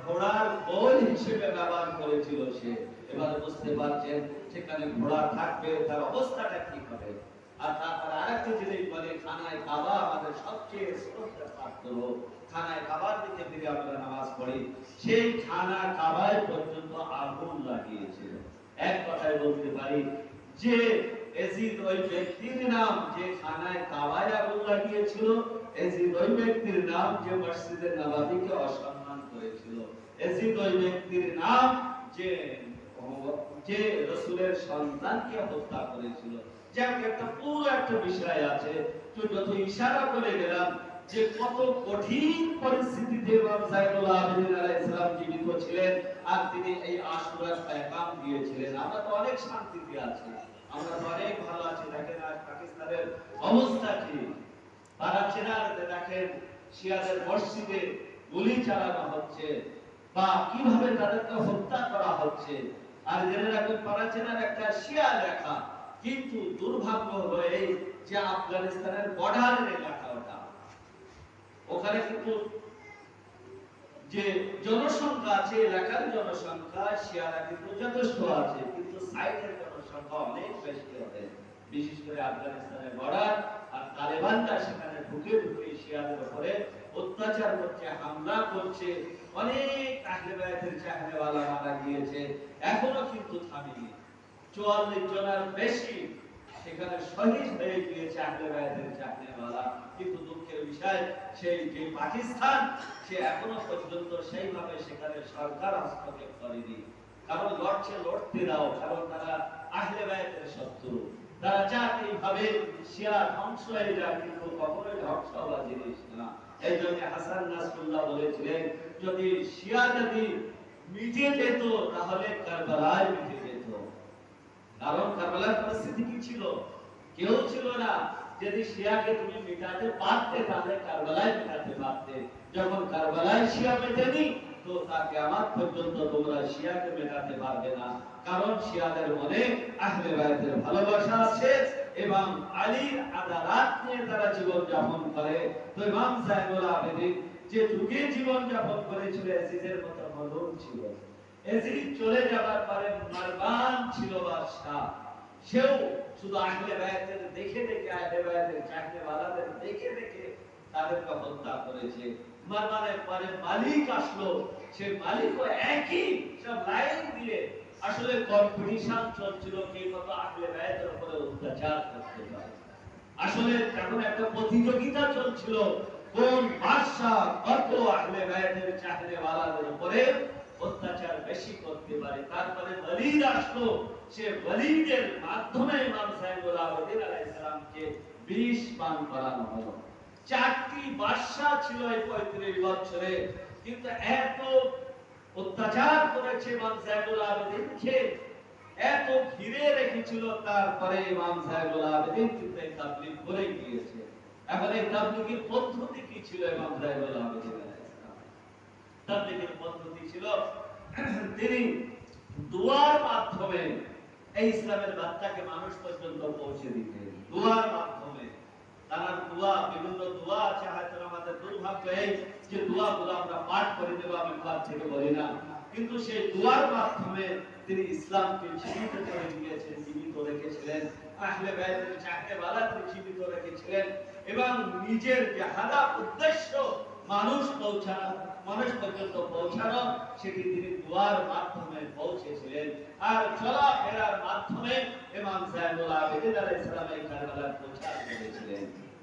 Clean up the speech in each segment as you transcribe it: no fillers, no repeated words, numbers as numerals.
ঘোড়ার বল হিসেবে ব্যবহার করেছিল সে। এবার বুঝতে পারছেন সেখানে ঘোড়া থাকবে, তার অবস্থাটা কি হবে। আর তারপরে আরেকটা জিনিস বলে, খানায় কাবা আমাদের সবচেয়ে শ্রদ্ধার পাত্র। খানায় কাবার দিকে ফিরে আমরা নামাজ পড়ি, সেই খানা কাবায় পর্যন্ত আগুন লাগিয়েছিল। এক কথায় বলতে পারি যে এজিদ ওই ব্যক্তির নাম যে খানায় কাবায় আগুন লাগিয়েছিল, এজিদ ওই ব্যক্তির নাম যে মসজিদে নববীকে অসম্মান করেছিল, এজিদ ওই ব্যক্তির নাম যে যে রাসূলের সন্তানকে হত্যা করেছিল। যে একটা পুরো একটা বিষয় আছে, তো যত ইশারা করে গেলাম যে কত কঠিন পরিস্থিতিতে ইমাম যায়নুল আবেদিন আলাইহিস সালাম জীবিত ছিলেন আর তিনি এই আশুরার পেগাম দিয়েছিলেন। আমরা তো অনেক শান্তিতে আছি, আমরা তো অনেক ভালো আছি। দেখেন আজ পাকিস্তানের অবস্থা কি, পারাচেনার দেখেন শিয়াদের মসজিদে গুলি চালানো হচ্ছে বা কিভাবে তাদেরকে হত্যা করা হচ্ছে। আর জেনে রাখবেন পারাচেনার একটা শিয়া লেখা, কিন্তু দুর্ভাগ্য হলো এই যে আফগানিস্তানের বর্ডারের এলাকা, ওখানে কিন্তু যে জনসংখ্যা আছে, এলাকার জনসংখ্যা শিয়ারা কিন্তু যথেষ্ট আছে, কিন্তু সাইডের জনসংখ্যা অনেক বেশি হবে। বিশেষ করে আফগানিস্তানের বর্ডার আর তালেবানরা সেখানে ঢুকে ঢুকে শিয়াদের উপরে অত্যাচার করছে, হামলা করছে। অনেক আহলে বায়াতের চাহনেওয়ালা মারা গিয়েছে, এখনো কিন্তু থামেনি। 44 জনের বেশি সেখানে শহীদ হয়ে গিয়েছে আহলে বায়াতের চাহনেওয়ালা। কিন্তু দুঃখের বিষয় সেই যে পাকিস্তান, সে এখনো পর্যন্ত সেইভাবে সেখানে সরকার হস্তক্ষেপ করেনি। কারণ লড়ছে, লড়তে দাও, কারণ তারা আহলে বায়াতের শত্রু। তারা চায় এইভাবে শিয়া ধ্বংস হয়ে যায়, কিন্তু কখনোই ধ্বংস হওয়া জিনিস না। এই জন্য হাসান নাসরুল্লাহ বলেছিলেন, যদি শিয়া যদি মিটে যেত তাহলে কারবালায় মিটে যেত। কারণ কারবালার পরিস্থিতি কি ছিল, কেউ ছিল না। যদি শিয়াকে তুমি মিটাতে পারতে তাহলে কারবালায় মিটাতে পারতে। যখন কারবালায় শিয়া মেটেনি, তো তা কিয়ামত পর্যন্ত তোমরা শিয়াকে মেটাতে পারবে না। কারণ শিয়াদের মনে আহলে বায়াতের ভালোবাসা আছে এবং আলীর আদালত নিয়ে তারা জীবন যাপন করে। তো ইমাম যায়নুল আবেদিন যে যুগে জীবন যাপন করেছিল, এজিদের মতো মজলুম ছিল। এজিদ চলে যাবার পরে মারওয়ান ছিল বাদশা, সেও শুধু আহলে বায়াতের দেখে দেখে, আহলে বায়াতের চাহনেওয়ালাদের দেখে দেখে তাদেরকে হত্যা করেছে। মারওয়ানের পরে মালিক আসলো, সে মালিকও একই সব লাইন দিয়ে আসলে কম্পিটিশন চলছিল কে কত আহলে বায়াতের উপরে অত্যাচার করতে পারে। আসলে তখন একটা প্রতিযোগিতা চলছিল, কোন বাদশা কত আহলে বায়াতের চাহনেওয়ালাদের উপরে অত্যাচার বেশি করতে পারে। তারপরে ওয়ালিদ আসলো, সে ওয়ালিদের মাধ্যমে ইমাম যায়নুল আবেদিন আলাইহিস সালামকে বিষ পান করানো হলো। 4টি বাদশা ছিল এই 35 বছরে, কিন্তু এত অত্যাচার করেছে ইমাম যায়নুল আবেদিনকে, এত ঘিরে রেখেছিল। তারপরে ইমাম যায়নুল আবেদিন কিন্তু এই তাবলীগ করে গিয়েছে। এখন এই তাবলীগের পদ্ধতি কি ছিল? ইমাম যায়নুল আবেদিন আলাইহিস সালাম তাবলীগের পদ্ধতি ছিল, তিনি দোয়ার মাধ্যমে এই ইসলামের বার্তাকে মানুষ পর্যন্ত পৌঁছে দিতেন। দোয়ার মাধ্যমে তারা দোয়া, বিভিন্ন দোয়া আছে, হয়তো আমাদের দুর্ভাগ্য এই যে দোয়াগুলো আমরা পাঠ করে দেব, আমি পাঠ থেকে বলি না, কিন্তু সেই দোয়ার মাধ্যমে তিনি ইসলামকে জীবিত করে দিয়েছেন, জীবিত রেখেছিলেন। আহলে বায়াতের চাহনেওয়ালাদের জীবিত রেখেছিলেন এবং নিজের যে হাদাফ উদ্দেশ্য মানুষ পর্যন্ত পৌঁছানো, সেটি তিনি দোয়ার মাধ্যমে পৌঁছেছিলেন। আর চলাফেরার মাধ্যমে ইমাম যায়নুল আবেদিন আলাইহিস সালাম এই কারবালায় প্রচার করেছিলেন।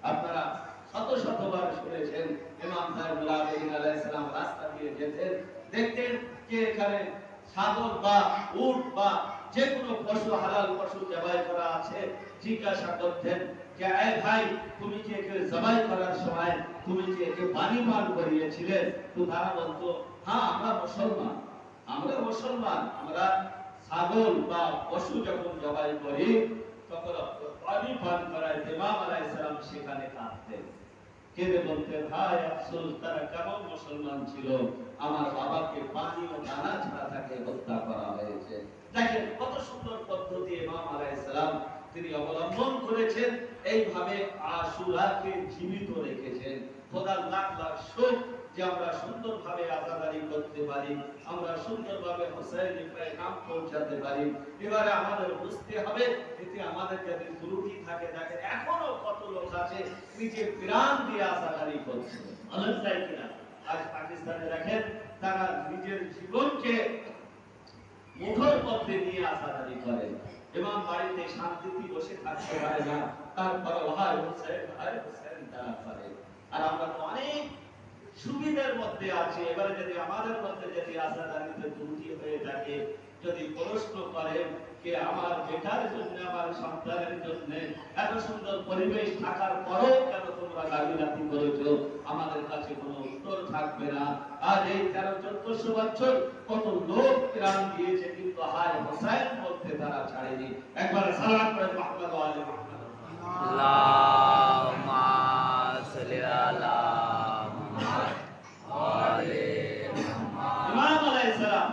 আপনারা শত শতবার শুনেছেন ইমাম যায়নুল আবেদিন আলাইহিস সালাম রাস্তা দিয়ে যেতেন, দেখতেন যে এখানে ছাগল বা উট বা যে কোনো পশু, হালাল পশু জবাই করা আছে, জিজ্ঞাসা করতেন যে এই ভাই, তুমি কি একে জবাই করার সময় তুমি কি একে পানি পান করিয়েছিলে? তো তারা বলতো, হ্যাঁ আমরা মুসলমান, আমরা ছাগল বা পশু যখন জবাই করি তখন পানি পান করায়। ইমাম আলাইহিস সালাম সেখানে কাঁদতেন, কেঁদে বলতেন, হায় আফসোস, তারা কেমন মুসলমান ছিল, আমার বাবাকে পানি ও দানা ছাড়া তাকে হত্যা করা হয়েছে। দেখেন কত সুন্দর পদ্ধতি ইমাম আলাইহিস সালাম তিনি অবলম্বন করেছেন, এইভাবে আশুরাকে জীবিত রেখেছেন। খোদার লাখ লাখ শুকর যে আমরা সুন্দরভাবে আজাদারি করতে পারি, আমরা সুন্দরভাবে হোসেন নাম পৌঁছাতে পারি। এবারে আমাদের বুঝতে হবে এতে আমাদের যদি ত্রুটি থাকে, দেখেন এখনো কত লোক আছে নিজের প্রাণ দিয়ে আজাদারি করছে, অনেক চাই কিনা। আজ পাকিস্তানে দেখেন তারা নিজের জীবনকে মুঠোর মধ্যে নিয়ে আজাদারি করে এবং বাড়িতে শান্তিতে বসে থাকতে পারে না, তারপর ভাই হোসেন তারা করে। আর আমরা তো অনেক সুবিধার মধ্যে আছে। এবারে যদি আমাদের মধ্যে যদি আজাদারিতে ত্রুটি হয়ে থাকে, যদি প্রশ্ন করেন যে আমার বেটার জন্য, আমার সন্তানের জন্য এত সুন্দর পরিবেশ থাকার পরেও কেন তোমরা গাফিলতি করেছো, আমাদের কাছে কোনো উত্তর থাকবে না। আর এই 13-1400 বছর কত লোক প্রাণ দিয়েছে, কিন্তু হায় হোসেন বলতে তারা ছাড়েনি। একবার সালাত করে মুহাম্মদ ওয়া আলি মুহাম্মদ। আল্লাহুম্মা সাল্লি আলা মুহাম্মদ ওয়া আলি মুহাম্মদ। ইমাম আলাইহিস সালাম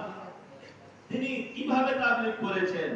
তিনি কিভাবে তাবলীগ করেছেন?